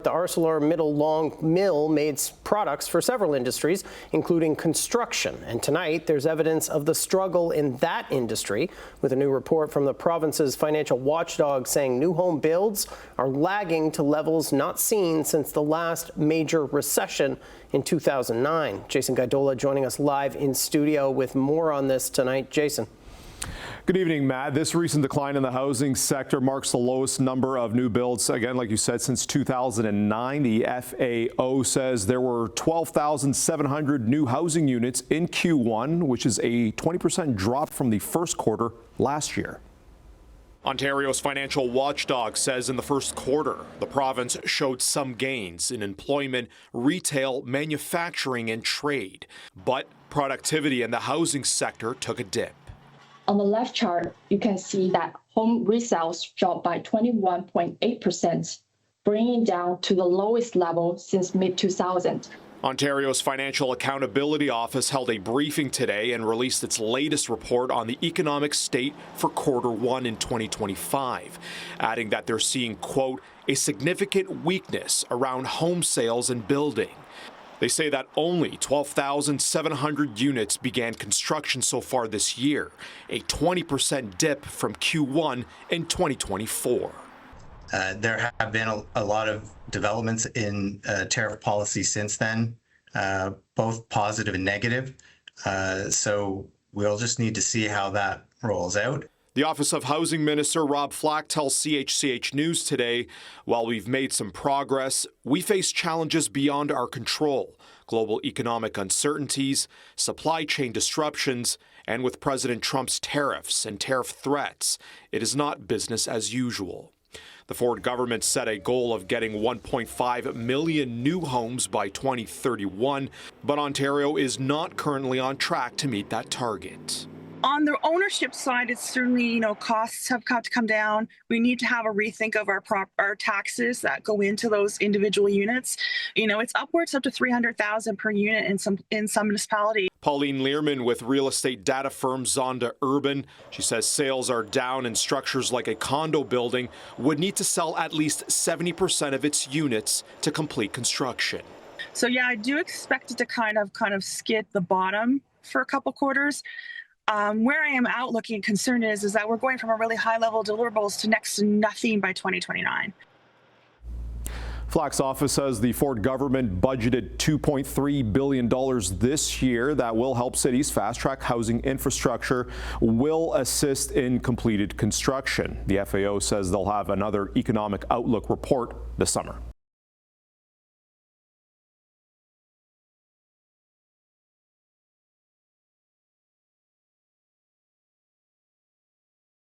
The ArcelorMittal mill made products for several industries, including construction. And tonight, there's evidence of the struggle in that industry, with a new report from the province's financial watchdog saying new home builds are lagging to levels not seen since the last major recession in 2009. Jason Gaidola joining us live in studio with more on this tonight. Jason. Good evening, Matt. This recent decline in the housing sector marks the lowest number of new builds, again, like you said, since 2009. The FAO says there were 12,700 new housing units in Q1, which is a 20% drop from the first quarter last year. Ontario's financial watchdog says in the first quarter, the province showed some gains in employment, retail, manufacturing, and trade. But productivity in the housing sector took a dip. On the left chart, you can see that home resales dropped by 21.8%, bringing down to the lowest level since mid-2000. Ontario's Financial Accountability Office held a briefing today and released its latest report on the economic state for quarter one in 2025, adding that they're seeing, quote, a significant weakness around home sales and building. They say that only 12,700 units began construction so far this year, a 20% dip from Q1 in 2024. There have been a lot of developments in tariff policy since then, both positive and negative. So we'll just need to see how that rolls out. The Office of Housing Minister Rob Flack tells CHCH News today, while we've made some progress, we face challenges beyond our control. Global economic uncertainties, supply chain disruptions, and with President Trump's tariffs and tariff threats, it is not business as usual. The Ford government set a goal of getting 1.5 million new homes by 2031, but Ontario is not currently on track to meet that target. On the ownership side, it's certainly, costs have got to come down. We need to have a rethink of our taxes that go into those individual units. It's upwards up to $300,000 per unit in some municipalities. Pauline Learman with real estate data firm Zonda Urban. She says sales are down and structures like a condo building would need to sell at least 70% of its units to complete construction. So yeah, I do expect it to kind of skid the bottom for a couple quarters. Where I am outlooking and concerned is that we're going from a really high level of deliverables to next to nothing by 2029. Flack's office says the Ford government budgeted $2.3 billion this year that will help cities fast-track housing infrastructure, will assist in completed construction. The FAO says they'll have another economic outlook report this summer.